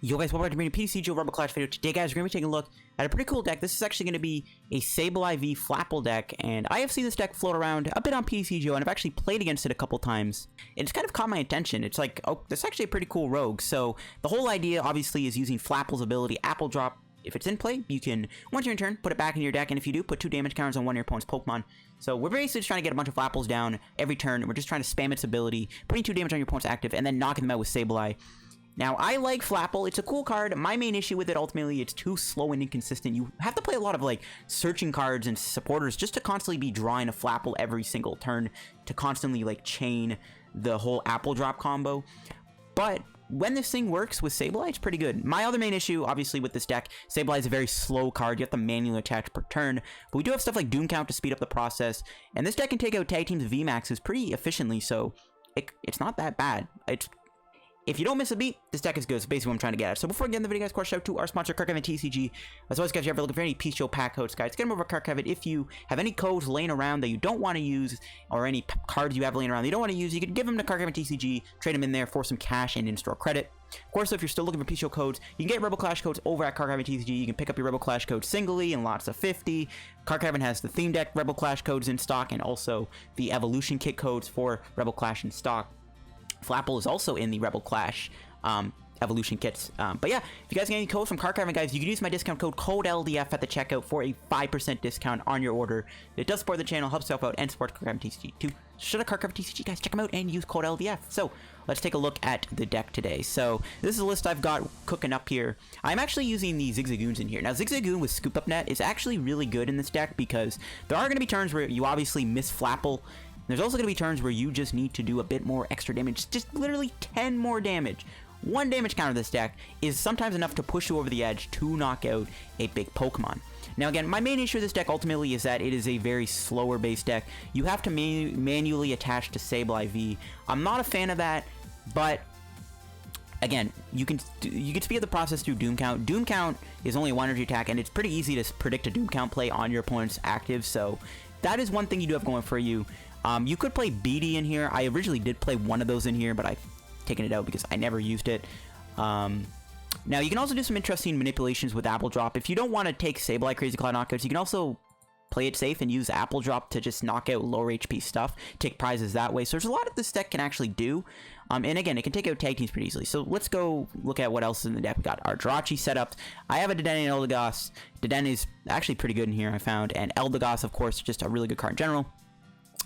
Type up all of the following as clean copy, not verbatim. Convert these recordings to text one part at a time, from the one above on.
Yo guys, welcome back to my PTCGO Rebel Clash video. Today guys, we're going to be taking a look at a pretty cool deck. This is actually going to be a Sableye V Flapple deck, and I have seen this deck float around a bit on PTCGO, and I've actually played against it a couple times. It's kind of caught my attention. It's like, oh, this is actually a pretty cool rogue. So the whole idea obviously is using Flapple's ability, Apple Drop. If it's in play, you can, once you're in turn, put it back in your deck, and if you do, put 2 damage counters on one of your opponent's Pokemon. So we're basically just trying to get a bunch of Flapples down every turn, and we're just trying to spam its ability, putting 2 damage on your opponent's active, and then knocking them out with Sableye. Now, I like Flapple. It's a cool card. My main issue with it, ultimately, it's too slow and inconsistent. You have to play a lot of, like, searching cards and supporters just to constantly be drawing a Flapple every single turn to constantly, like, chain the whole Apple Drop combo. But when this thing works with Sableye, it's pretty good. My other main issue, obviously, with this deck, Sableye is a very slow card. You have to manually attach per turn. But we do have stuff like Doom Count to speed up the process. And this deck can take out Tag Team's VMAXs pretty efficiently, so it's not that bad. If you don't miss a beat, this deck is good. It's basically what I'm trying to get at. So before I get into the video, guys, of course, shout out to our sponsor, Card Kevin TCG. As always, guys, if you're ever looking for any PTCGO pack codes, guys, get them over at Card Kevin. If you have any codes laying around that you don't want to use, or any cards you have laying around that you don't want to use, you can give them to Card Kevin TCG, trade them in there for some cash and in-store credit. Of course, if you're still looking for PTCGO codes, you can get Rebel Clash codes over at Card Kevin TCG. You can pick up your Rebel Clash codes singly in lots of 50. Card Kevin has the theme deck Rebel Clash codes in stock, and also the Evolution Kit codes for Rebel Clash in stock. Flapple is also in the Rebel Clash evolution kits. But yeah, if you guys get any codes from Card Kevin, guys, you can use my discount code LDF at the checkout for a 5% discount on your order. It does support the channel, helps yourself out, and supports Card Kevin TCG too. Should have Card Kevin TCG, guys, check them out and use code LDF. So let's take a look at the deck today. So this is a list I've got cooking up here. I'm actually using the Zigzagoons in here. Now, Zigzagoon with Scoop Up Net is actually really good in this deck because there are going to be turns where you obviously miss Flapple. There's also going to be turns where you just need to do a bit more extra damage, just literally 10 more damage. 1 damage counter of this deck is sometimes enough to push you over the edge to knock out a big Pokemon. Now again, my main issue with this deck ultimately is that it is a very slower base deck. You have to manually attach to Sableye V. I'm not a fan of that, but again, you can speed up the process through Doom Count. Doom Count is only a 1 energy attack, and it's pretty easy to predict a Doom Count play on your opponent's active, so that is one thing you do have going for you. You could play BD in here. I originally did play one of those in here, but I've taken it out because I never used it. Now, you can also do some interesting manipulations with Apple Drop. If you don't want to take Sableye Crazy Claw knockouts, you can also play it safe and use Apple Drop to just knock out lower HP stuff, take prizes that way. So there's a lot of this deck can actually do. And again, it can take out tag teams pretty easily. So let's go look at what else is in the deck. We got our Jirachi set up. I have a Dedenne and Eldegoss. Dedenne is actually pretty good in here, I found. And Eldegoss, of course, just a really good card in general.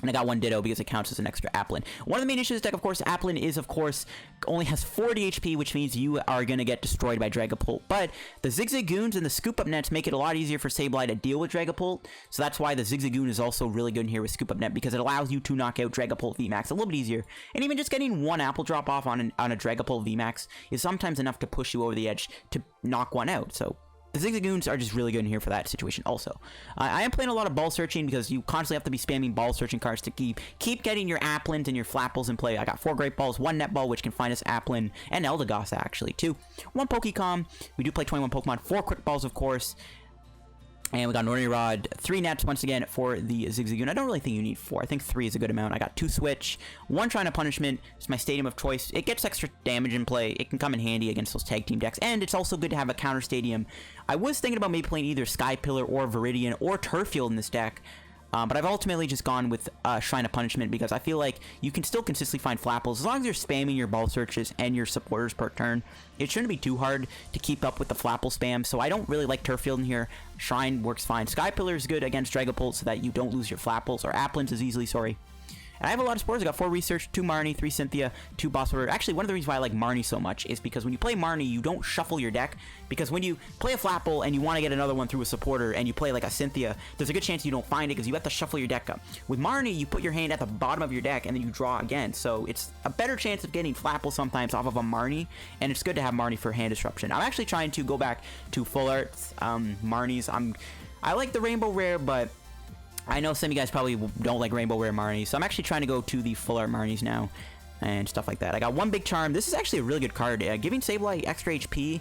And I got 1 Ditto because it counts as an extra Applin. One of the main issues with this deck, of course, Applin is, of course, only has 40 HP, which means you are going to get destroyed by Dragapult. But the Zigzagoons and the Scoop Up Nets make it a lot easier for Sableye to deal with Dragapult. So that's why the Zigzagoon is also really good in here with Scoop Up Net, because it allows you to knock out Dragapult VMAX a little bit easier. And even just getting 1 Apple Drop off on a Dragapult VMAX is sometimes enough to push you over the edge to knock one out. So the Zigzagoons are just really good in here for that situation also. I am playing a lot of ball searching because you constantly have to be spamming ball searching cards to keep getting your Applins and your Flapples in play. I got 4 Great Balls, 1 Net Ball, which can find us Applin, and Eldegoss actually too. 1 Pokecom. We do play 21 Pokemon, 4 Quick Balls, of course. And we got an Ordinary Rod, 3 Nets once again for the Zigzagoon. I don't really think you need 4. I think 3 is a good amount. I got 2 Switch, 1 Shrine of Punishment. It's my stadium of choice. It gets extra damage in play. It can come in handy against those tag team decks. And it's also good to have a counter stadium. I was thinking about maybe playing either Sky Pillar or Viridian or Turffield in this deck. But I've ultimately just gone with Shrine of Punishment because I feel like you can still consistently find Flapples. As long as you're spamming your ball searches and your supporters per turn, it shouldn't be too hard to keep up with the Flapple spam. So I don't really like Turffield in here. Shrine works fine. Sky Pillar is good against Dragapult so that you don't lose your Flapples, or Applins as easily, sorry. And I have a lot of supporters. I got 4 Research, 2 Marnie, 3 Cynthia, 2 Boss Order. Actually, one of the reasons why I like Marnie so much is because when you play Marnie, you don't shuffle your deck. Because when you play a Flapple and you want to get another one through a supporter and you play like a Cynthia, there's a good chance you don't find it because you have to shuffle your deck up. With Marnie, you put your hand at the bottom of your deck and then you draw again. So it's a better chance of getting Flapple sometimes off of a Marnie. And it's good to have Marnie for hand disruption. I'm actually trying to go back to full arts Marnies. I like the Rainbow Rare, but I know some of you guys probably don't like Rainbow Rare Marnies, so I'm actually trying to go to the full art Marnies now and stuff like that. I got 1 Big Charm. This is actually a really good card. Giving Sableye extra HP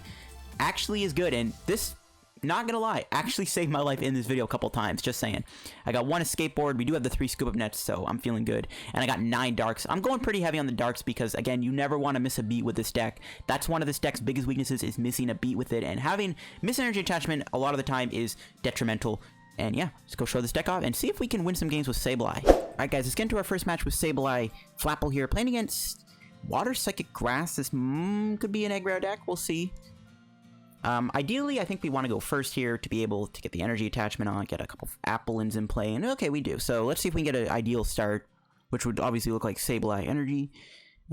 actually is good, and this not gonna lie, actually saved my life in this video a couple times, just saying. I got 1 Escape Board, we do have the 3 Scoop Up Nets, so I'm feeling good. And I got 9 Darks. I'm going pretty heavy on the Darks because, again, you never want to miss a beat with this deck. That's one of this deck's biggest weaknesses, is missing a beat with it. And having missed energy attachment a lot of the time is detrimental. And yeah, let's go show this deck off and see if we can win some games with Sableye. Alright guys, let's get into our first match with Sableye Flapple here, playing against Water Psychic Grass. This could be an aggro deck, we'll see. Ideally, I think we want to go first here to be able to get the energy attachment on, get a couple of Applins in play, and okay, we do. So let's see if we can get an ideal start, which would obviously look like Sableye energy.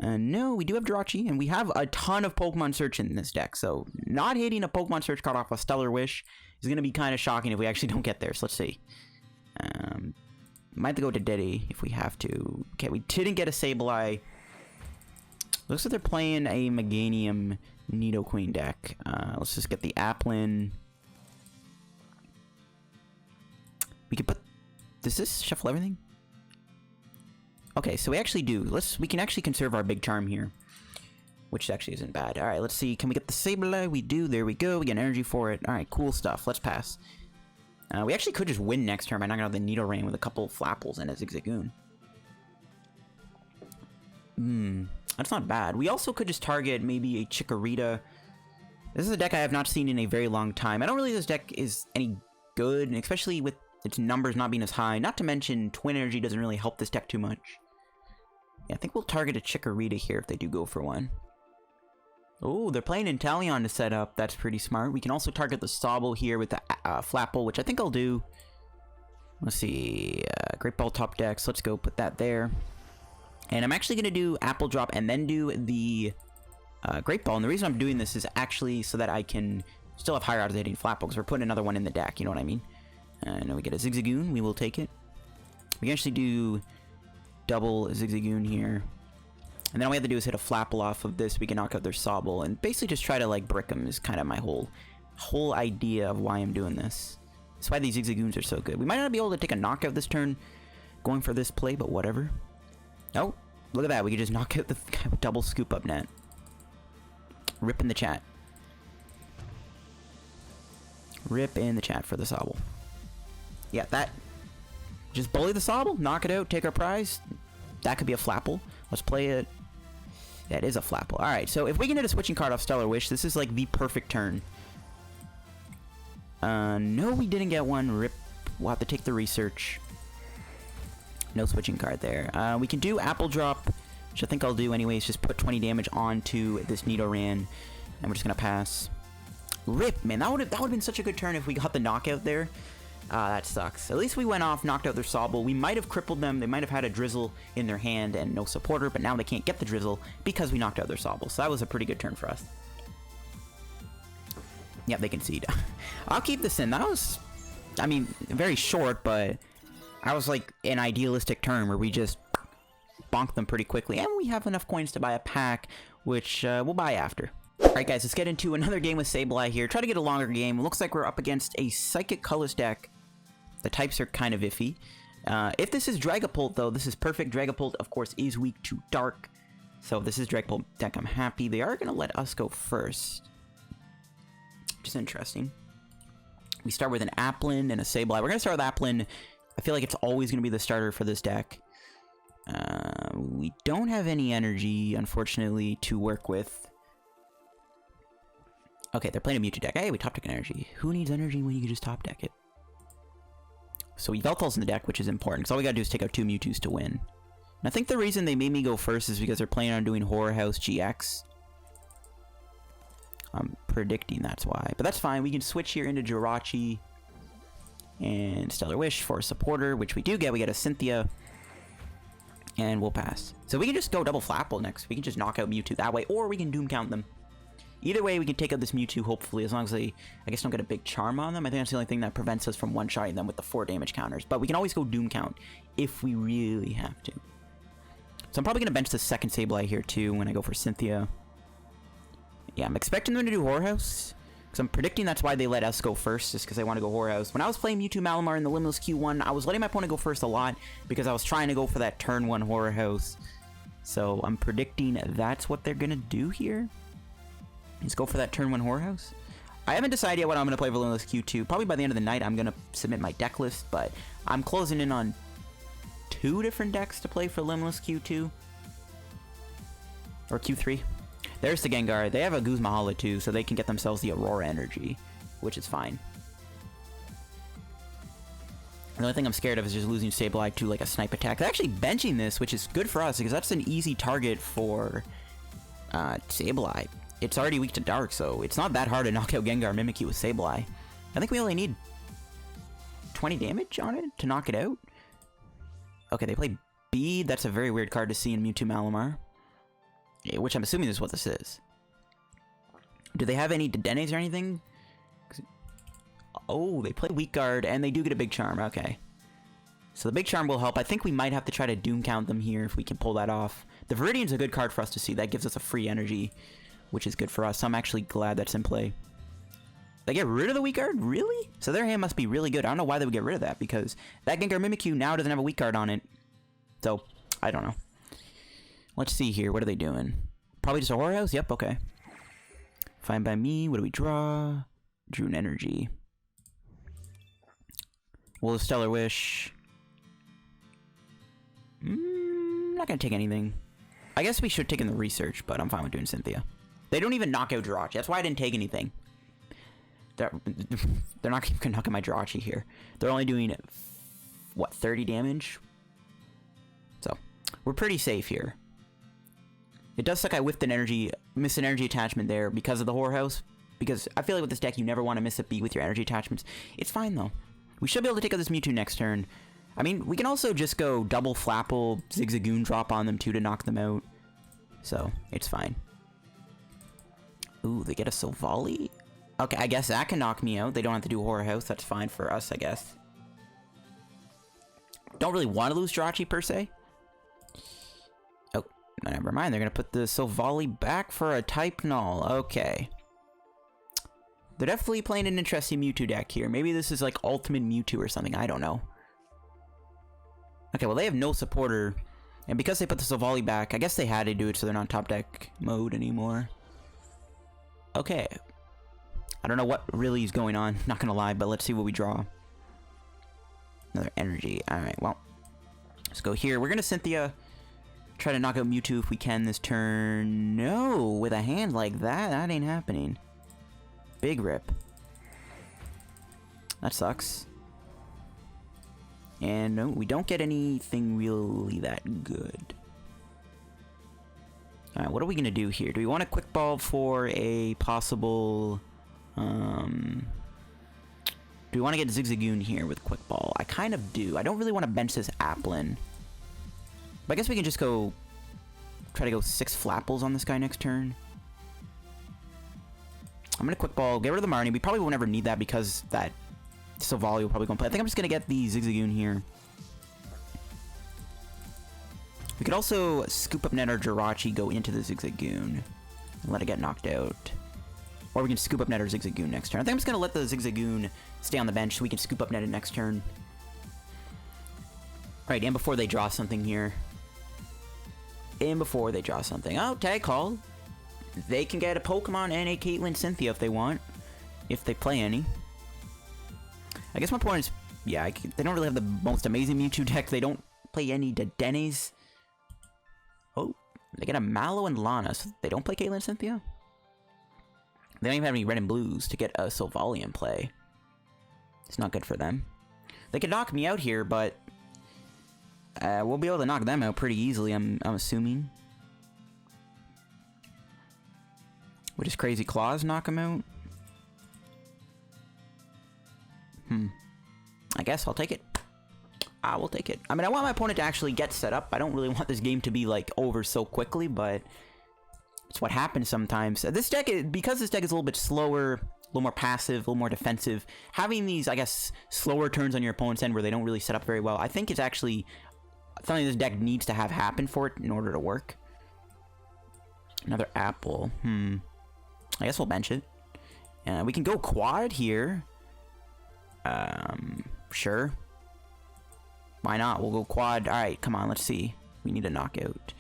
No, we do have Jirachi, and we have a ton of Pokemon Search in this deck, so not hitting a Pokemon Search card off a Stellar Wish is going to be kind of shocking if we actually don't get there, so let's see. Might have to go to Dedenne if we have to. Okay, we didn't get a Sableye. Looks like they're playing a Meganium Nidoqueen deck. Let's just get the Applin. We could put... Does this shuffle everything? Okay, so we actually do. We can actually conserve our Big Charm here, which actually isn't bad. Alright, let's see. Can we get the Sableye? We do. There we go. We get energy for it. Alright, cool stuff. Let's pass. We actually could just win next turn by knocking out the Nidoran with a couple of Flapples and a Zigzagoon. That's not bad. We also could just target maybe a Chikorita. This is a deck I have not seen in a very long time. I don't really think this deck is any good, and especially with its numbers not being as high. Not to mention, Twin Energy doesn't really help this deck too much. Yeah, I think we'll target a Chikorita here if they do go for one. Oh, they're playing Inteleon to set up. That's pretty smart. We can also target the Sableye here with the Flapple, which I think I'll do. Let's see. Great Ball top decks. Let's go put that there. And I'm actually going to do Apple Drop and then do the Great Ball. And the reason I'm doing this is actually so that I can still have higher odds of hitting Flapple, because we're putting another one in the deck, you know what I mean? And we get a Zigzagoon. We will take it. We can actually do double Zigzagoon here. And then all we have to do is hit a Flapple off of this. We can knock out their Sableye and basically just try to, like, brick them is kind of my whole idea of why I'm doing this. That's why these Zigzagoons are so good. We might not be able to take a knockout this turn going for this play, but whatever. Oh, look at that. We could just knock out the double Scoop Up Net. Rip in the chat. Rip in the chat for the Sableye. Yeah, that. Just bully the Sableye, knock it out, take our prize. That could be a Flapple. Let's play it. That is a Flapple. Alright, so if we can hit a switching card off Stellar Wish, this is like the perfect turn. No, we didn't get one. Rip. We'll have to take the research. No switching card there. We can do Apple Drop, which I think I'll do anyways. Just put 20 damage onto this Nidoran, and we're just gonna pass. Rip, man, that would have been such a good turn if we got the knockout there. That sucks. At least we went off, knocked out their Sableye. We might have crippled them. They might have had a Drizzle in their hand and no supporter, but now they can't get the Drizzle because we knocked out their Sableye. So that was a pretty good turn for us. Yep, they concede. I'll keep this in. That was, I mean, very short, but I was like an idealistic turn where we just bonk them pretty quickly, and we have enough coins to buy a pack, which we'll buy after. Alright guys, let's get into another game with Sableye here. Try to get a longer game. It looks like we're up against a Psychic Colors deck. The types are kind of iffy. If this is Dragapult though, this is perfect. Dragapult, of course, is weak to Dark. So if this is Dragapult deck, I'm happy. They are going to let us go first, which is interesting. We start with an Applin and a Sableye. We're going to start with Applin. I feel like it's always going to be the starter for this deck. We don't have any energy, unfortunately, to work with. Okay, they're playing a Mewtwo deck. Hey, we top deck an energy. Who needs energy when you can just top deck it? So Yveltal's in the deck, which is important, because all we gotta do is take out 2 Mewtwo's to win. And I think the reason they made me go first is because they're planning on doing Horror House GX. I'm predicting that's why. But that's fine. We can switch here into Jirachi and Stellar Wish for a supporter, which we do get. We get a Cynthia. And we'll pass. So we can just go double Flapple next. We can just knock out Mewtwo that way, or we can Doom Count them. Either way, we can take out this Mewtwo, hopefully, as long as they, I guess, don't get a Big Charm on them. I think that's the only thing that prevents us from one-shotting them with the 4 damage counters. But we can always go Doom Count if we really have to. So I'm probably going to bench the second Sableye here, too, when I go for Cynthia. Yeah, I'm expecting them to do Horror House, because I'm predicting that's why they let us go first, just because they want to go Horror House. When I was playing Mewtwo Malamar in the Limitless Q1, I was letting my opponent go first a lot, because I was trying to go for that turn 1 Horror House. So I'm predicting that's what they're going to do here. Let's go for that turn 1 Horror House. I haven't decided yet what I'm going to play for Limitless Q2. Probably by the end of the night, I'm going to submit my deck list, but I'm closing in on 2 different decks to play for Limitless Q2. Or Q3. There's the Gengar. They have a Guzma too, so they can get themselves the Aurora energy, which is fine. The only thing I'm scared of is just losing Sableye to like a snipe attack. They're actually benching this, which is good for us because that's an easy target for Sableye. It's already weak to Dark, so it's not that hard to knock out Gengar Mimikyu with Sableye. I think we only need 20 damage on it to knock it out. Okay, they play B. That's a very weird card to see in Mewtwo Malamar. Yeah, which I'm assuming is what this is. Do they have any Dedennes or anything? Oh, they play Weak Guard, and they do get a Big Charm. Okay. So the Big Charm will help. I think we might have to try to Doom Count them here if we can pull that off. The Viridian's a good card for us to see. That gives us a free energy, which is good for us. So I'm actually glad that's in play. They get rid of the Weak Guard? Really? So their hand must be really good. I don't know why they would get rid of that, because that Gengar Mimikyu now doesn't have a Weak Guard on it. So, I don't know. Let's see here. What are they doing? Probably just a Horror House? Yep, okay. Fine by me. What do we draw? Drew an energy. Will of Stellar Wish. Not gonna take anything. I guess we should take in the research, but I'm fine with doing Cynthia. They don't even knock out Jirachi. That's why I didn't take anything. They're not even gonna knock out my Jirachi here. They're only doing, what, 30 damage? So, we're pretty safe here. It does suck I whiffed an energy, missed an energy attachment there because of the Horror House. Because I feel like with this deck, you never want to miss a beat with your energy attachments. It's fine, though. We should be able to take out this Mewtwo next turn. I mean, we can also just go double Flapple, Zigzagoon drop on them, too, to knock them out. So, it's fine. Ooh, they get a Silvally? Okay, I guess that can knock me out. They don't have to do Horror House. That's fine for us, I guess. Don't really want to lose Jirachi, per se. Oh, never mind. They're going to put the Silvally back for a Type Null. Okay. They're definitely playing an interesting Mewtwo deck here. Maybe this is like Ultimate Mewtwo or something. I don't know. Okay, well, they have no supporter. And because they put the Silvally back, I guess they had to do it so they're not top deck mode anymore. Okay. I don't know what really is going on. Not gonna lie, but let's see what we draw. Another energy. Alright, well. Let's go here. We're gonna Cynthia. Try to knock out Mewtwo if we can this turn. No! With a hand like that? That ain't happening. Big rip. That sucks. And no, we don't get anything really that good. Alright, what are we gonna do here? Do we want a Quick Ball for a possible... do we want to get Zigzagoon here with Quick Ball? I kind of do. I don't really want to bench this Applin. But I guess we can just go... Try to go 6 Flapples on this guy next turn. I'm going to Quick Ball, get rid of the Marnie. We probably won't ever need that because that Silvally will probably go and play. I think I'm just going to get the Zigzagoon here. We could also Scoop Up Net our Jirachi, go into the Zigzagoon, and let it get knocked out. Or we can Scoop Up Net our Zigzagoon next turn. I think I'm just going to let the Zigzagoon stay on the bench so we can Scoop Up Net it next turn. Alright, and before they draw something here. Oh, tag call. They can get a Pokemon and a Caitlyn Cynthia if they want. If they play any. I guess my point is, yeah, they don't really have the most amazing Mewtwo deck. They don't play any Dedennes. Oh, they get a Mallow and Lana, so they don't play Caitlyn Cynthia? They don't even have any red and blues to get a Silvally in play. It's not good for them. They could knock me out here, but we'll be able to knock them out pretty easily, I'm assuming. Would his Crazy Claws knock him out? I guess I'll take it. I will take it. I mean, I want my opponent to actually get set up. I don't really want this game to be, like, over so quickly, but it's what happens sometimes. This deck, because this deck is a little bit slower, a little more passive, a little more defensive, having these, I guess, slower turns on your opponent's end where they don't really set up very well, I think it's actually something this deck needs to have happen for it in order to work. Another apple. I guess we'll bench it. We can go quad here. Sure. Why not? We'll go quad. Alright, come on, let's see. We need a knockout.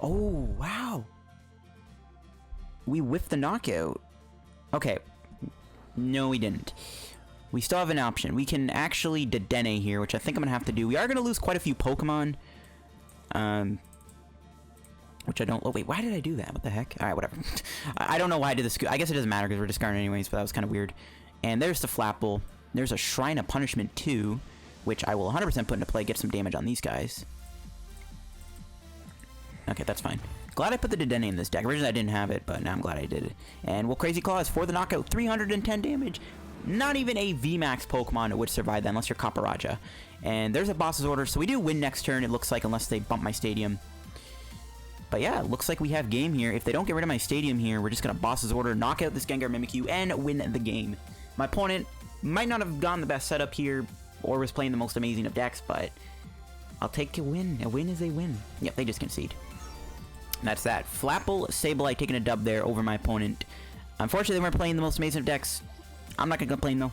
Oh, wow. We whiffed the knockout. Okay. No, we didn't. We still have an option. We can actually Dedenne here, which I think I'm going to have to do. We are going to lose quite a few Pokemon. Which I don't... Oh, wait. Why did I do that? What the heck? Alright, whatever. I don't know why I did this. I guess it doesn't matter because we're discarding anyways, but that was kind of weird. And there's the Flapple. There's a Shrine of Punishment 2, which I will 100% put into play, get some damage on these guys. Okay, that's fine. Glad I put the Dedenne in this deck. Originally I didn't have it, but now I'm glad I did it. And well, Crazy Claw is for the knockout, 310 damage. Not even a VMAX Pokemon would survive that unless you're Caparaja. And there's a boss's order, so we do win next turn, it looks like, unless they bump my stadium. But yeah, it looks like we have game here. If they don't get rid of my stadium here, we're just going to boss's order, knock out this Gengar Mimikyu, and win the game. My opponent might not have gone the best setup here, or was playing the most amazing of decks, but I'll take a win. A win is a win. Yep, they just concede. And that's that. Flapple, Sableye taking a dub there over my opponent. Unfortunately, they weren't playing the most amazing of decks. I'm not going to complain, though.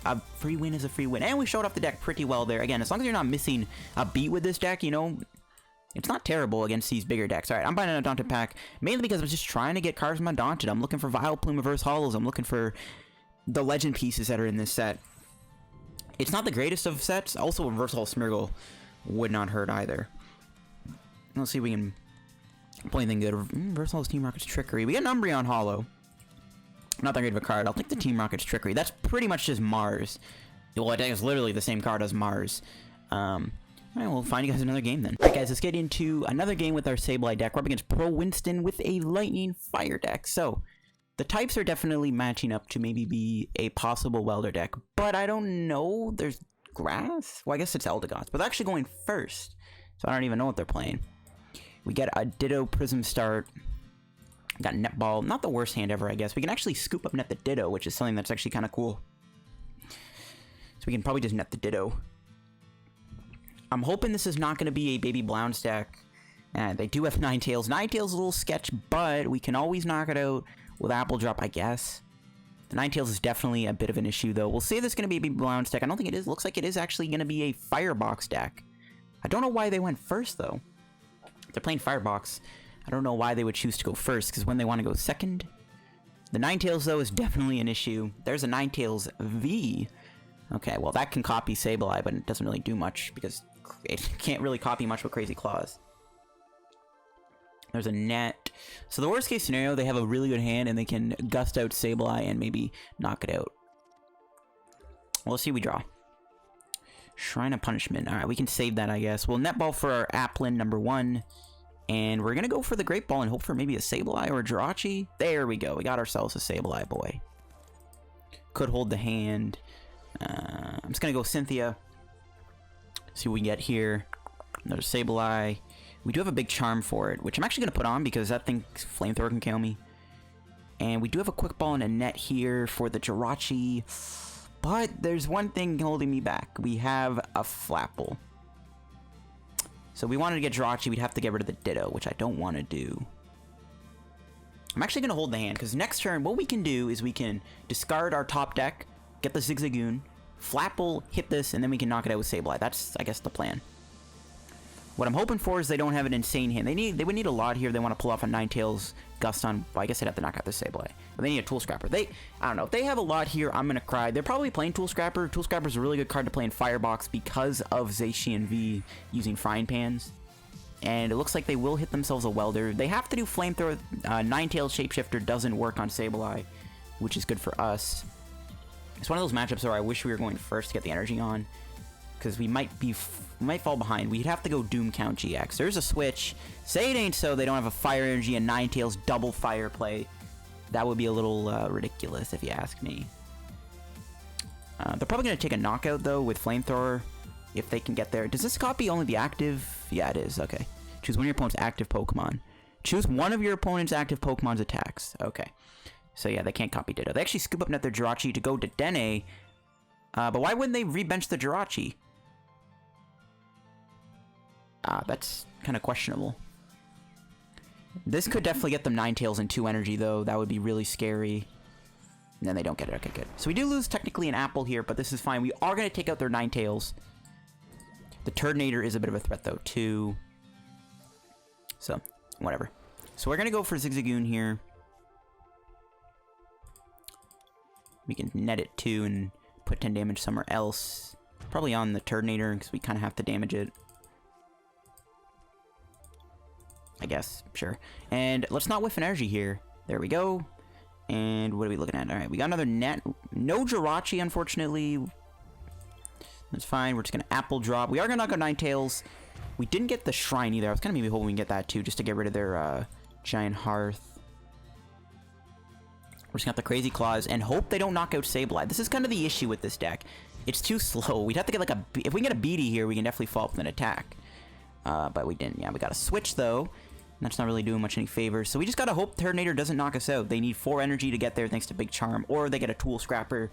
A free win is a free win. And we showed off the deck pretty well there. Again, as long as you're not missing a beat with this deck, you know, it's not terrible against these bigger decks. Alright, I'm buying an Undaunted pack, mainly because I'm just trying to get cards from Undaunted. I'm looking for Vileplume Reverse Holos. I'm looking for the legend pieces that are in this set. It's not the greatest of sets. Also, Reverse Holo Smeargle would not hurt either. Let's see if we can pull anything good. Reverse Holo's Team Rocket's Trickery. We got an Umbreon Holo. Not that great of a card. I'll take the Team Rocket's Trickery. That's pretty much just Mars. Well, I think it's literally the same card as Mars. Alright, we'll find you guys another game then. Alright guys, let's get into another game with our Sableye deck. We're up against Pro Winston with a Lightning Fire deck. So, the types are definitely matching up to maybe be a possible Welder deck. But I don't know. There's Grass? Well, I guess it's Eldegoss. But they're actually going first. So I don't even know what they're playing. We get a Ditto Prism start. Got Netball. Not the worst hand ever, I guess. We can actually scoop up net the Ditto, which is something that's actually kind of cool. So we can probably just net the Ditto. I'm hoping this is not going to be a Baby Blounce deck. They do have Ninetales. Ninetales is a little sketch, but we can always knock it out with Apple Drop, I guess. The Ninetales is definitely a bit of an issue, though. We'll say this is going to be a Baby Blounce deck. I don't think it is. Looks like it is actually going to be a Firebox deck. I don't know why they went first, though. They're playing Firebox. I don't know why they would choose to go first, because when they want to go second. The Ninetales, though, is definitely an issue. There's a Ninetales V. Okay, well, that can copy Sableye, but it doesn't really do much, because it can't really copy much with Crazy Claws. There's a net. So the worst case scenario, they have a really good hand, and they can gust out Sableye and maybe knock it out. Well, let's see what we draw. Shrine of Punishment. Alright, we can save that, I guess. We'll netball for our Applin #1. And we're going to go for the Great Ball and hope for maybe a Sableye or a Jirachi. There we go. We got ourselves a Sableye boy. Could hold the hand. I'm just going to go Cynthia. See what we get here. Another Sableye. We do have a Big Charm for it, which I'm actually going to put on because that thing, Flamethrower, can kill me. And we do have a Quick Ball and a net here for the Jirachi. But there's one thing holding me back. We have a Flapple. So if we wanted to get Jirachi, we'd have to get rid of the Ditto, which I don't want to do. I'm actually going to hold the hand, because next turn, what we can do is we can discard our top deck, get the Zigzagoon, Flapple, hit this, and then we can knock it out with Sableye. That's, I guess, the plan. What I'm hoping for is they don't have an insane hand. They would need a lot here if they want to pull off a Ninetales Gust on... Well, I guess they'd have to knock out the Sableye. But they need a Tool Scrapper. I don't know. If they have a lot here, I'm going to cry. They're probably playing Tool Scrapper. Tool Scrapper is a really good card to play in Firebox because of Zacian V using Frying Pans. And it looks like they will hit themselves a Welder. They have to do Flamethrower. Ninetales Shapeshifter doesn't work on Sableye, which is good for us. It's one of those matchups where I wish we were going first to get the energy on. Because we might fall behind. We'd have to go Doom Count GX. There's a switch. Say it ain't so. They don't have a Fire Energy and Ninetales double fire play. That would be a little ridiculous if you ask me. They're probably going to take a knockout though with Flamethrower if they can get there. Does this copy only the active? Yeah, it is. Okay. Choose one of your opponent's active Pokemon. Choose one of your opponent's active Pokemon's attacks. Okay. So yeah, they can't copy Ditto. They actually scoop up net their Jirachi to go to Dedenne. But why wouldn't they rebench the Jirachi? That's kind of questionable. This could definitely get them Ninetales and 2 energy, though. That would be really scary. And then they don't get it. Okay, good. So we do lose technically an Apple here, but this is fine. We are going to take out their Ninetales. The Turtonator is a bit of a threat, though, too. So, whatever. So we're going to go for Zigzagoon here. We can net it too and put 10 damage somewhere else. Probably on the Turtonator, because we kind of have to damage it. I guess, sure. And let's not whiff an energy here. There we go. And what are we looking at? Alright, we got another net. No Jirachi, unfortunately. That's fine. We're just going to Apple drop. We are going to knock out Ninetales. We didn't get the Shrine either. I was kind of maybe hoping we can get that too, just to get rid of their Giant Hearth. We're just going to have the Crazy Claws and hope they don't knock out Sableye. This is kind of the issue with this deck. It's too slow. We'd have to get like a... If we can get a BD here, we can definitely follow up with an attack. But we didn't. Yeah, we got a switch though. That's not really doing much any favors. So we just gotta hope Turtonator doesn't knock us out. They need 4 energy to get there thanks to Big Charm. Or they get a Tool Scrapper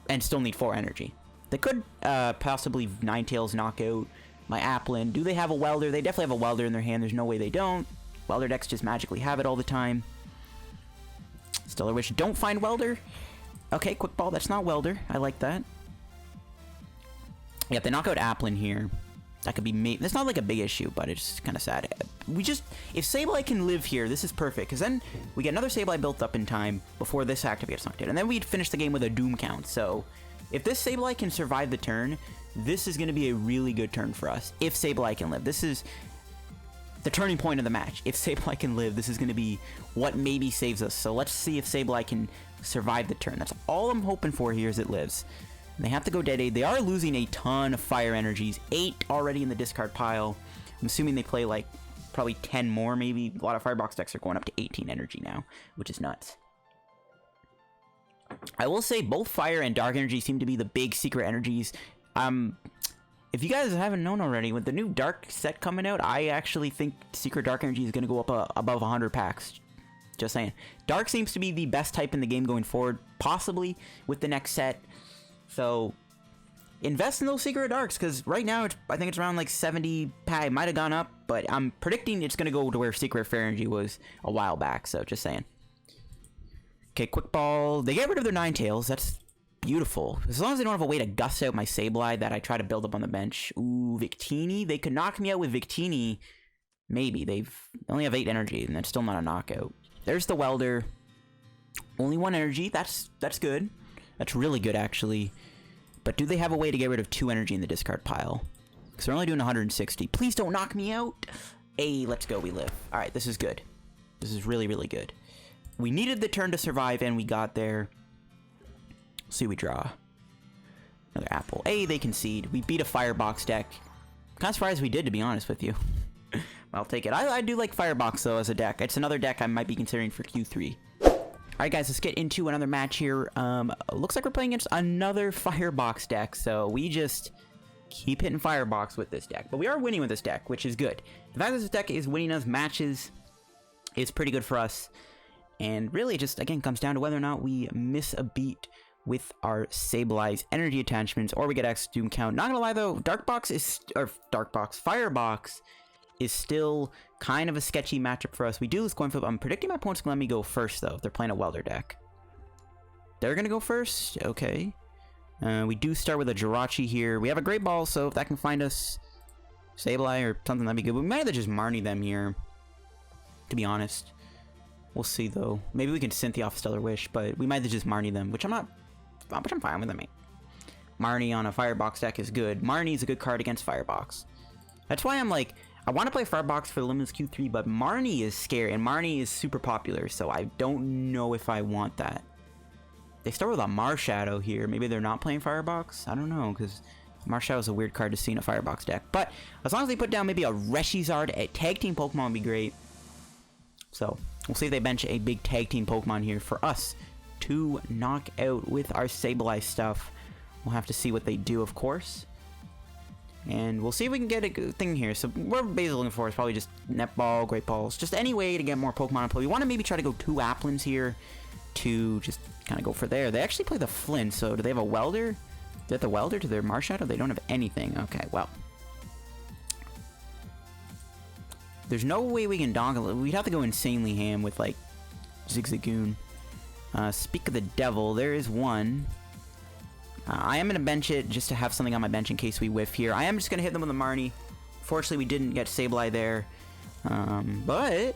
and still need 4 energy. They could possibly Ninetales knock out my Applin. Do they have a Welder? They definitely have a Welder in their hand. There's no way they don't. Welder decks just magically have it all the time. Stellar Wish, don't find Welder. Okay, Quick Ball, that's not Welder. I like that. Yeah, if they knock out Applin here, that could be... That's not like a big issue, but it's kind of sad. We just... If Sableye can live here, this is perfect. Because then we get another Sableye built up in time before this active gets knocked out. And then we'd finish the game with a Doom count. So, if this Sableye can survive the turn, this is going to be a really good turn for us. If Sableye can live. This is the turning point of the match. If Sableye can live, this is going to be what maybe saves us. So, let's see if Sableye can survive the turn. That's all I'm hoping for here is it lives. They have to go Dead Aid. They are losing a ton of fire energies. 8 already in the discard pile. I'm assuming they play like probably 10 more maybe. A lot of Firebox decks are going up to 18 energy now, which is nuts. I will say both fire and dark energy seem to be the big secret energies. If you guys haven't known already, with the new dark set coming out, I actually think secret dark energy is going to go up above 100 packs. Just saying. Dark seems to be the best type in the game going forward, possibly with the next set. So, invest in those secret darks, because right now, I think it's around like 70 pack. It might have gone up, but I'm predicting it's going to go to where secret fair energy was a while back, so just saying. Okay, Quick Ball. They get rid of their Ninetales. That's beautiful. As long as they don't have a way to gust out my Sableye that I try to build up on the bench. Ooh, Victini. They could knock me out with Victini. Maybe. They only have 8 energy, and that's still not a knockout. There's the Welder. Only 1 energy. That's good. That's really good, actually. But do they have a way to get rid of 2 energy in the discard pile? Because they're only doing 160. Please don't knock me out. Hey, let's go. We live. All right, this is good. This is really, really good. We needed the turn to survive, and we got there. Let's see, we draw. Another Apple. Hey, they concede. We beat a Firebox deck. Kind of surprised we did, to be honest with you. I'll take it. I do like Firebox, though, as a deck. It's another deck I might be considering for Q3. Alright guys, let's get into another match here. Looks like we're playing against another Firebox deck, so we just keep hitting Firebox with this deck. But we are winning with this deck, which is good. The fact that this deck is winning us matches is pretty good for us. And really, it just, again, comes down to whether or not we miss a beat with our Sableye's energy attachments, or we get X Doom count. Not gonna lie though, Firebox is still kind of a sketchy matchup for us. We do lose coin flip. I'm predicting my opponent's gonna let me go first though, if they're playing a Welder deck. They're gonna go first? Okay. We do start with a Jirachi here. We have a Great Ball, so if that can find us Sableye or something, that'd be good. We might have to just Marnie them here, to be honest. We'll see though. Maybe we can Cynthia off Stellar Wish, but we might have to just Marnie them, which I'm fine with. I mean, Marnie on a Firebox deck is good. Marnie is a good card against Firebox. That's why I'm like, I want to play Firebox for the Limitless Q3, but Marnie is scary, and Marnie is super popular, so I don't know if I want that. They start with a Marshadow here. Maybe they're not playing Firebox? I don't know, because Marshadow is a weird card to see in a Firebox deck. But as long as they put down maybe a Reshizard, a Tag Team Pokemon would be great. So, we'll see if they bench a big Tag Team Pokemon here for us to knock out with our Sableye stuff. We'll have to see what they do, of course. And we'll see if we can get a good thing here. So what we're basically looking for is probably just Netball, Great Balls, just any way to get more Pokemon in play. We want to maybe try to go 2 Applins here to just kind of go for there. They actually play the Flint, so do they have a Welder? Do they have the Welder to their Marshadow? They don't have anything. Okay, well. There's no way we can dongle it. We'd have to go insanely ham with, like, Zigzagoon. Speak of the Devil, there is one. I am going to bench it just to have something on my bench in case we whiff here. I am just going to hit them with a Marnie. Fortunately, we didn't get Sableye there. But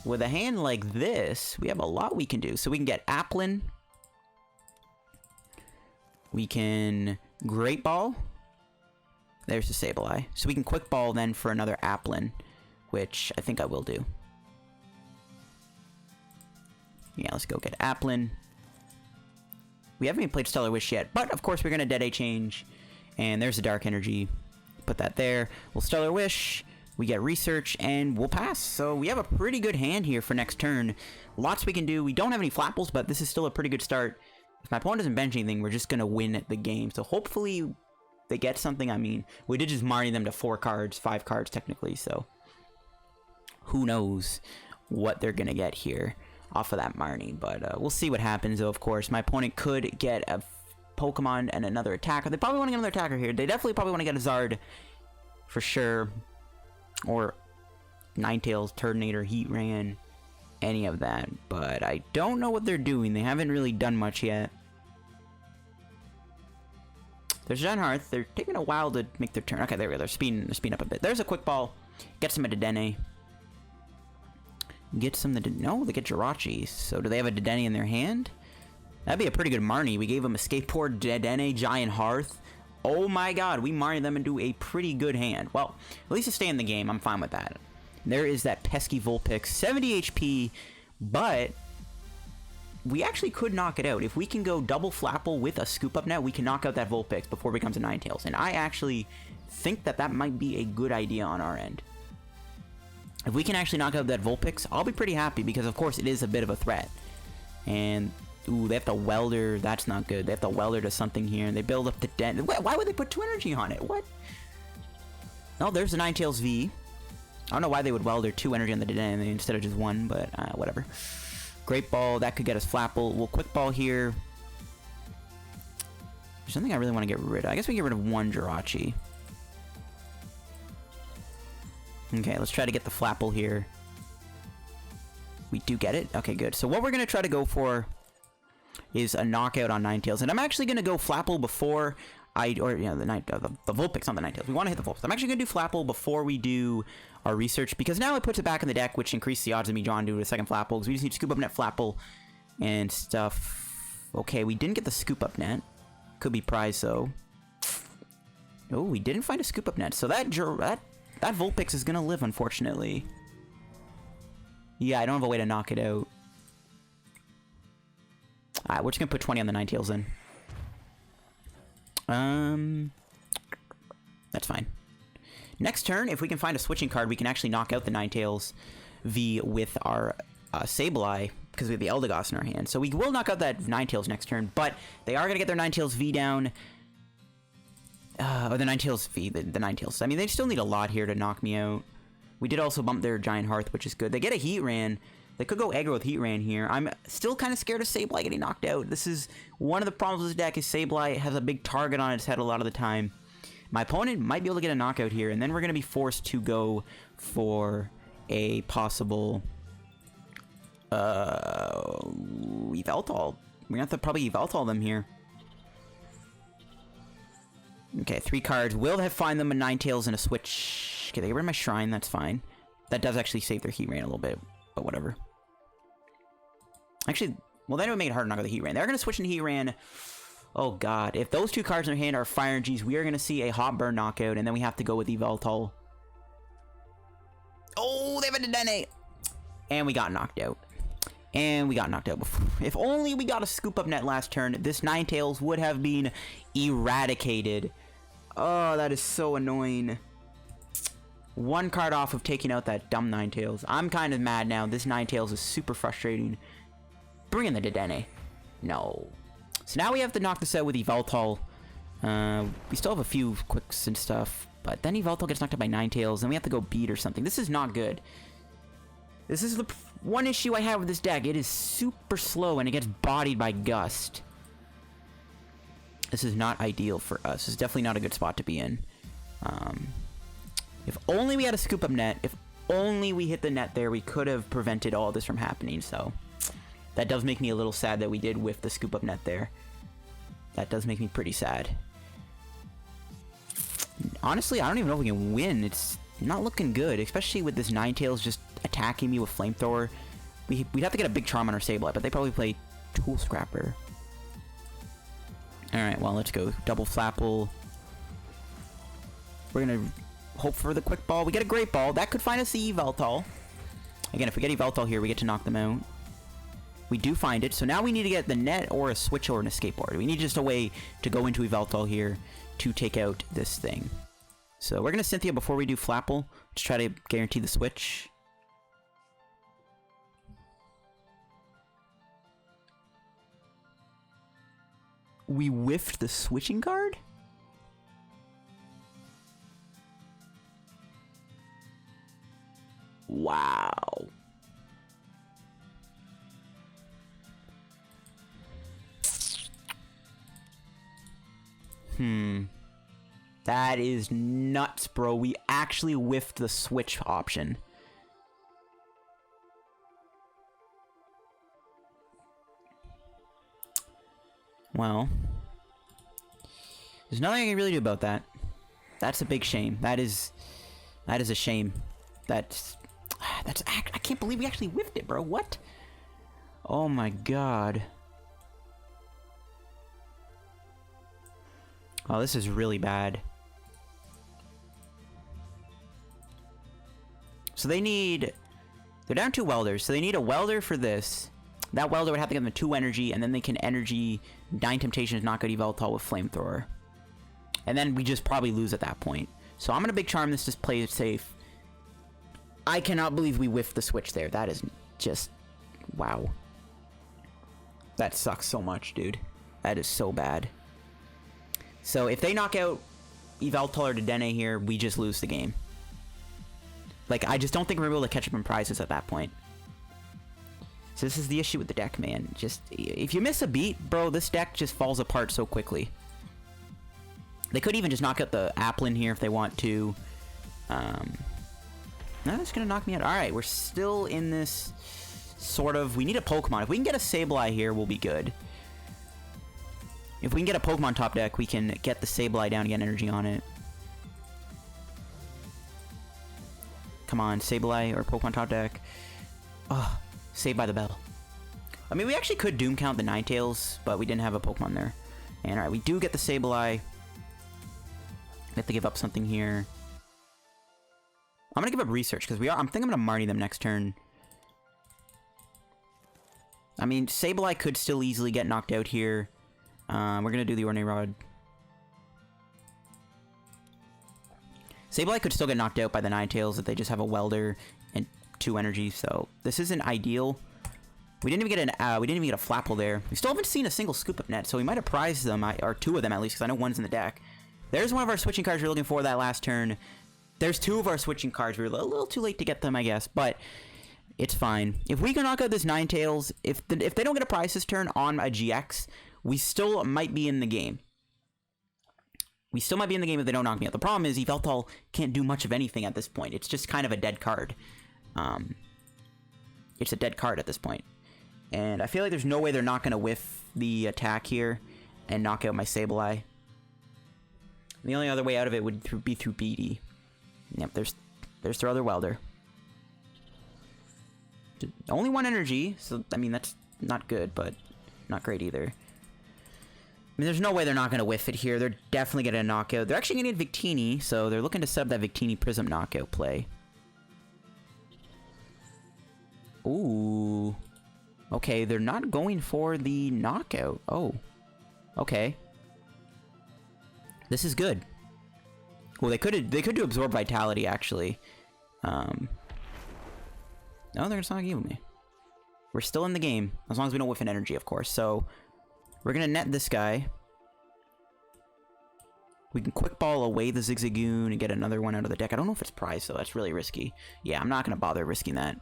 with a hand like this, we have a lot we can do. So we can get Applin. We can Great Ball. There's the Sableye. So we can Quick Ball then for another Applin, which I think I will do. Yeah, let's go get Applin. We haven't even played Stellar Wish yet, but of course we're going to Dead A change. And there's the Dark Energy. Put that there. We'll Stellar Wish. We get Research, and we'll pass. So we have a pretty good hand here for next turn. Lots we can do. We don't have any Flapples, but this is still a pretty good start. If my opponent doesn't bench anything, we're just going to win the game. So hopefully they get something. I mean, we did just Marnie them to 4 cards, 5 cards technically, so who knows what they're going to get here off of that Marnie. But we'll see what happens, though, of course. My opponent could get a Pokemon and another attacker. They probably want to get another attacker here. They definitely probably want to get a Zard for sure. Or Ninetales, Turtonator, Heatran, any of that. But I don't know what they're doing. They haven't really done much yet. There's John Hearth. They're taking a while to make their turn. Okay, there we go. They're speeding up a bit. There's a Quick Ball. Gets them a Dedenne. Gets them the... No, they get Jirachi. So do they have a Dedenne in their hand? That'd be a pretty good Marnie. We gave them Escape Board, Dedenne, Giant Hearth. Oh my god, we Marnie them into a pretty good hand. Well, at least to stay in the game, I'm fine with that. There is that pesky Vulpix, 70 HP, but we actually could knock it out. If we can go double Flapple with a Scoop Up Net, we can knock out that Vulpix before it becomes a Ninetales. And I actually think that that might be a good idea on our end. If we can actually knock out that Vulpix, I'll be pretty happy because, of course, it is a bit of a threat. And... ooh, they have to Welder. That's not good. They have to Welder to something here. And they build up the dent. Why would they put 2 energy on it? What? Oh, there's the Ninetales V. I don't know why they would Welder 2 energy on the Dedenne instead of just 1, but whatever. Great Ball. That could get us Flapple. We'll Quick Ball here. There's something I really want to get rid of. I guess we can get rid of 1 Jirachi. Okay, let's try to get the Flapple here. We do get it? Okay, good. So what we're going to try to go for is a knockout on Ninetales. And I'm actually going to go Flapple before the Vulpix on the Ninetales. We want to hit the Vulpix. I'm actually going to do Flapple before we do our research, because now it puts it back in the deck, which increases the odds of me drawing to a second Flapple, because we just need to Scoop Up Net Flapple and stuff. Okay, we didn't get the Scoop Up Net. Could be prize, though. Oh, we didn't find a Scoop Up Net. So that Vulpix is going to live, unfortunately. Yeah, I don't have a way to knock it out. Alright, we're just going to put 20 on the Ninetales then. That's fine. Next turn, if we can find a switching card, we can actually knock out the Ninetales V with our Sableye, because we have the Eldegoss in our hand. So we will knock out that Ninetales next turn, but they are going to get their Ninetales V down. Or the Ninetales V, the Ninetales. I mean, they still need a lot here to knock me out. We did also bump their Giant Hearth, which is good. They get a Heatran. They could go aggro with Heatran here. I'm still kind of scared of Sableye getting knocked out. This is one of the problems with this deck, is Sableye has a big target on its head a lot of the time. My opponent might be able to get a knockout here, and then we're going to be forced to go for a possible Yveltal. We're going to have to probably Yveltal them here. Okay, 3 cards. Will have find them a Ninetales and a switch. Okay, they get rid of my Shrine. That's fine. That does actually save their Heatran a little bit, but whatever. Actually, well, then it would make it hard to knock out the Heatran. They're going to switch into Heatran. Oh, God. If those 2 cards in their hand are Fire Energies, we are going to see a Hot Burn knockout, and then we have to go with Yveltal. Oh, they have a Dedenne! And we got knocked out. And we got knocked out before. If only we got a Scoop Up Net last turn, this Ninetales would have been eradicated. Oh, that is so annoying. 1 card off of taking out that dumb Ninetales. I'm kind of mad now. This Ninetales is super frustrating. Bring in the Dedenne. No. So now we have to knock this out with Yveltal. We still have a few quicks and stuff, but then Yveltal gets knocked out by Ninetales, and we have to go beat or something. This is not good. This is the one issue I have with this deck. It is super slow, and it gets bodied by Gust. This is not ideal for us. It's definitely not a good spot to be in. If only we had a Scoop Up Net, if only we hit the net there, we could have prevented all this from happening, so that does make me a little sad that we did whiff the Scoop Up Net there. That does make me pretty sad. Honestly, I don't even know if we can win. It's not looking good, especially with this Ninetales just attacking me with Flamethrower. We'd have to get a Big Charm on our Sableye, but they probably play Tool Scrapper. Alright, well, let's go. Double Flapple. We're gonna hope for the quick ball. We get a Great Ball. That could find us the Yveltal. Again, if we get Yveltal here, we get to knock them out. We do find it. So now we need to get the net or a switch or an escape board. We need just a way to go into Yveltal here to take out this thing. So we're gonna Cynthia before we do Flapple. Just try to guarantee the switch. We whiffed the switching card? Wow. That is nuts, bro. We actually whiffed the switch option. Well, there's nothing I can really do about that. That's a big shame. That is a shame. I can't believe we actually whiffed it, bro. What? Oh my god. Oh, this is really bad. So they're down 2 welders, so they need a welder for this. That welder would have to give them 2 energy, and then they can energy 9 Temptations, knock out Yveltal with Flamethrower. And then we just probably lose at that point. So I'm gonna Big Charm this, just play it safe. I cannot believe we whiffed the switch there. That is just... wow. That sucks so much, dude. That is so bad. So if they knock out Yveltal or Dedenne here, we just lose the game. Like, I just don't think we're able to catch up in prizes at that point. So this is the issue with the deck, man. Just, if you miss a beat, bro, this deck just falls apart so quickly. They could even just knock out the Applin here if they want to. No, that's gonna knock me out. Alright, we're still in this sort of... we need a Pokemon. If we can get a Sableye here, we'll be good. If we can get a Pokemon top deck, we can get the Sableye down and get energy on it. Come on, Sableye or Pokemon top deck. Oh, Saved by the Bell. I mean, we actually could Doom count the Ninetales, but we didn't have a Pokemon there. And alright, we do get the Sableye. We have to give up something here. I'm gonna give up Research, because I'm thinking I'm gonna Marnie them next turn. I mean, Sableye could still easily get knocked out here. We're gonna do the Ordinary Rod. Sableye could still get knocked out by the Ninetales if they just have a Welder and 2 energy, so this isn't ideal. We didn't even get a Flapple there. We still haven't seen a single Scoop Up Net, so we might have prized them, or 2 of them at least, because I know one's in the deck. There's one of our switching cards we were looking for that last turn. There's 2 of our switching cards. We were a little too late to get them, I guess, but it's fine. If we can knock out this Ninetales, if they don't get a prize this turn on a GX, we still might be in the game. We still might be in the game if they don't knock me out. The problem is Yveltal can't do much of anything at this point. It's just kind of a dead card. It's a dead card at this point. And I feel like there's no way they're not going to whiff the attack here and knock out my Sableye. The only other way out of it would be through BD. Yep, there's their other welder. Only 1 energy, so I mean that's not good, but not great either. I mean, there's no way they're not going to whiff it here. They're definitely going to knock out. They're actually going to get Victini, so they're looking to set up that Victini Prism knockout play. Ooh. Okay, they're not going for the knockout. Oh. Okay. This is good. Well, they could do Absorb Vitality, actually. No, they're just not giving me. We're still in the game, as long as we don't whiff an energy, of course. So, we're gonna net this guy. We can Quick Ball away the Zigzagoon and get another one out of the deck. I don't know if it's prized, though. That's really risky. Yeah, I'm not gonna bother risking that.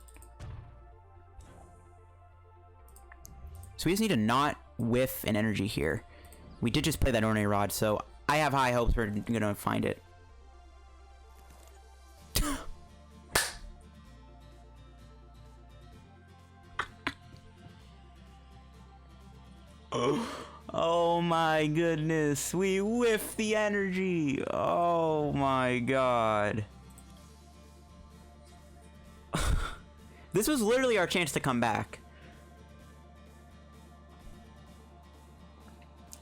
So we just need to not whiff an energy here. We did just play that Ordinary Rod, so I have high hopes we're gonna find it. Oh my goodness, we whiffed the energy. Oh my god. This was literally our chance to come back.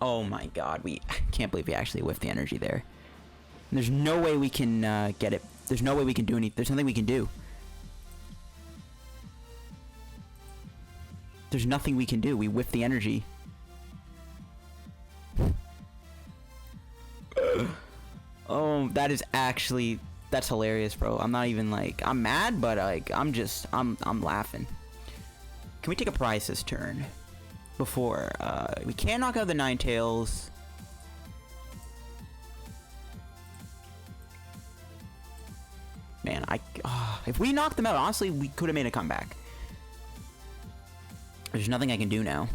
Oh my god, I can't believe we actually whiffed the energy there. There's no way we can get it. There's no way we can do anything. There's nothing we can do. There's nothing we can do. We whiffed the energy. Oh, that is actually... That's hilarious, bro. I'm not even like... I'm mad, but like, I'm laughing. Can we take a prize this turn? Before, we can't knock out the Ninetales. Man, if we knocked them out, honestly, we could have made a comeback. There's nothing I can do now.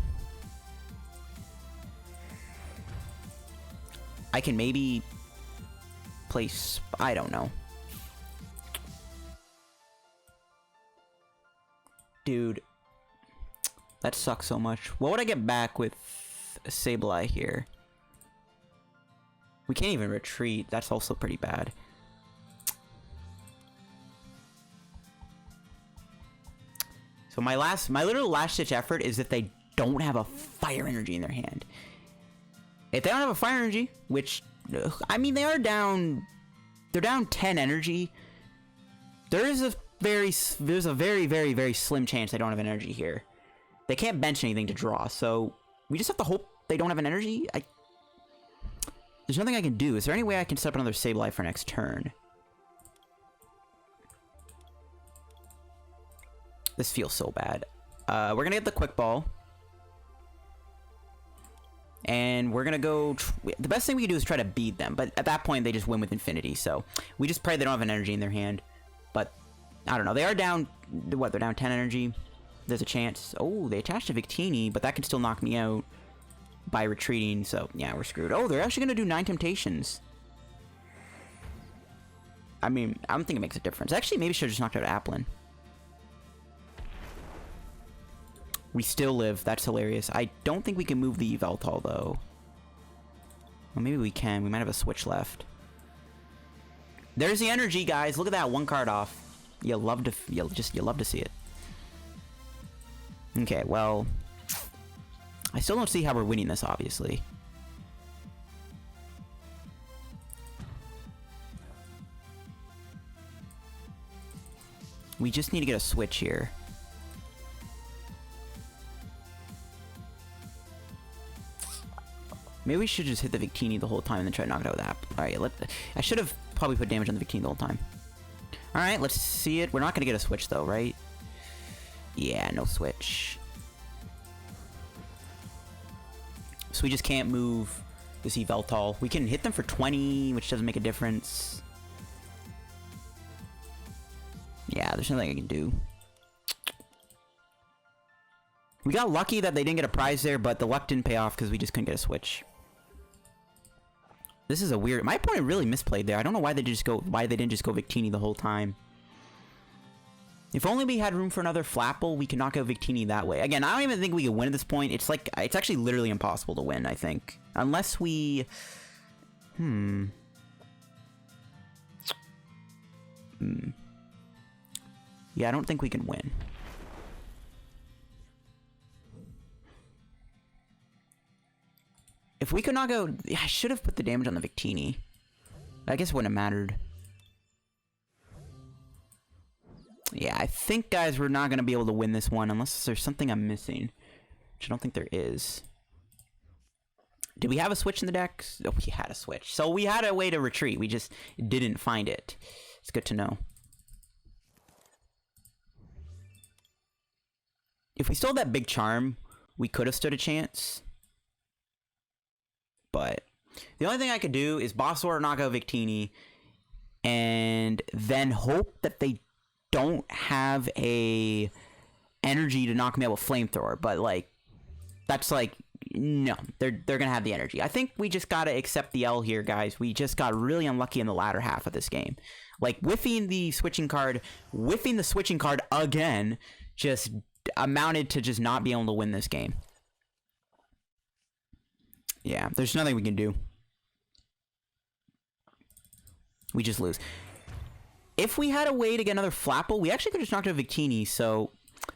I can maybe place... I don't know. Dude. That sucks so much. What would I get back with Sableye here? We can't even retreat. That's also pretty bad. So my literal last ditch effort is that they don't have a fire energy in their hand. If they don't have a fire energy, which, I mean, they're down 10 energy. There's a very, very slim chance they don't have an energy here. They can't bench anything to draw, so we just have to hope they don't have an energy. There's nothing I can do. Is there any way I can set up another Sableye for next turn? This feels so bad. We're gonna get the quick ball. And we're gonna go... The best thing we can do is try to beat them, but at that point they just win with infinity, so... We just pray they don't have an energy in their hand. But, I don't know. They are down... What, they're down 10 energy? There's a chance. Oh, they attached a Victini, but that can still knock me out by retreating, so yeah, we're screwed. Oh, they're actually gonna do 9 Temptations. I mean, I don't think it makes a difference. Actually, maybe should have just knocked out Applin. We still live. That's hilarious. I don't think we can move the Yveltal, though. Well, maybe we can. We might have a switch left. There's the energy, guys. Look at that. One card off. You'll love to see it. Okay, well, I still don't see how we're winning this, obviously. We just need to get a switch here. Maybe we should just hit the Victini the whole time and then try to knock it out with that. Alright, I should have probably put damage on the Victini the whole time. Alright, let's see it. We're not going to get a switch, though, right? Yeah, no switch. So we just can't move this Yveltal. We can hit them for 20, which doesn't make a difference. Yeah, there's nothing I can do. We got lucky that they didn't get a prize there, but the luck didn't pay off because we just couldn't get a switch. This is a weird... My opponent really misplayed there. I don't know why they didn't just go Victini the whole time. If only we had room for another Flapple, we could knock out Victini that way. Again, I don't even think we could win at this point. It's like, it's actually literally impossible to win, I think. Unless we... Yeah, I don't think we can win. If we could knock out... I should have put the damage on the Victini. I guess it wouldn't have mattered. Yeah, I think, guys, we're not going to be able to win this one unless there's something I'm missing. Which I don't think there is. Did we have a switch in the deck? Oh, we had a switch. So we had a way to retreat. We just didn't find it. It's good to know. If we stole that Big Charm, we could have stood a chance. But the only thing I could do is Boss Order, knock out Victini, and then hope that they don't have a energy to knock me out with Flamethrower. But like, that's like, no, they're gonna have the energy. I think we just gotta accept the L here, guys. We just got really unlucky in the latter half of this game. Like, whiffing the switching card again, just amounted to just not being able to win this game. Yeah, there's nothing we can do. We just lose. If we had a way to get another Flapple, we actually could have just knocked out Victini, so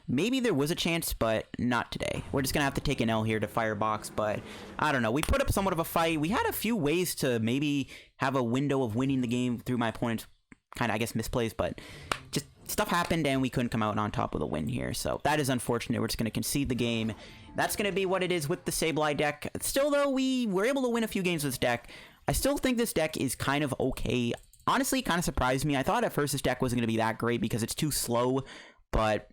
maybe there was a chance, but not today. We're just gonna have to take an L here to Firebox, but I don't know. We put up somewhat of a fight. We had a few ways to maybe have a window of winning the game through my opponent's kind of, I guess, misplays, but just stuff happened and we couldn't come out on top with a win here. So that is unfortunate. We're just gonna concede the game. That's gonna be what it is with the Sableye deck. Still, though, we were able to win a few games with this deck. I still think this deck is kind of okay. Honestly, it kind of surprised me. I thought at first this deck wasn't going to be that great because it's too slow, but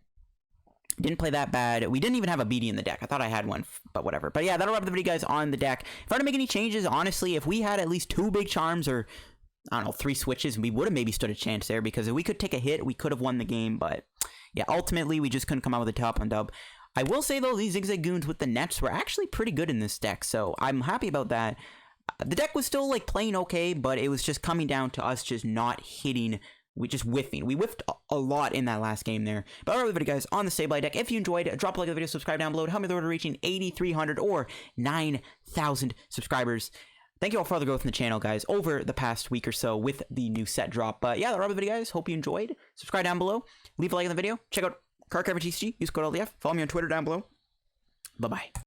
didn't play that bad. We didn't even have a BD in the deck. I thought I had one, but whatever. But yeah, that'll wrap the video, guys, on the deck. If I were to make any changes, honestly, if we had at least 2 big charms or, I don't know, 3 switches, we would have maybe stood a chance there because if we could take a hit, we could have won the game. But yeah, ultimately, we just couldn't come out with a top on dub. I will say, though, these Zigzagoons with the nets were actually pretty good in this deck, so I'm happy about that. The deck was still, like, playing okay, but it was just coming down to us just not hitting, just whiffing. We whiffed a lot in that last game there. But alright, video, guys, on the Sableye deck. If you enjoyed, drop a like on the video, subscribe down below to help me the road to reaching 8,300 or 9,000 subscribers. Thank you all for all the growth in the channel, guys, over the past week or so with the new set drop. But yeah, alright, video, guys, hope you enjoyed. Subscribe down below, leave a like on the video, check out Card Cover TCG, use code LDF, follow me on Twitter down below. Bye-bye.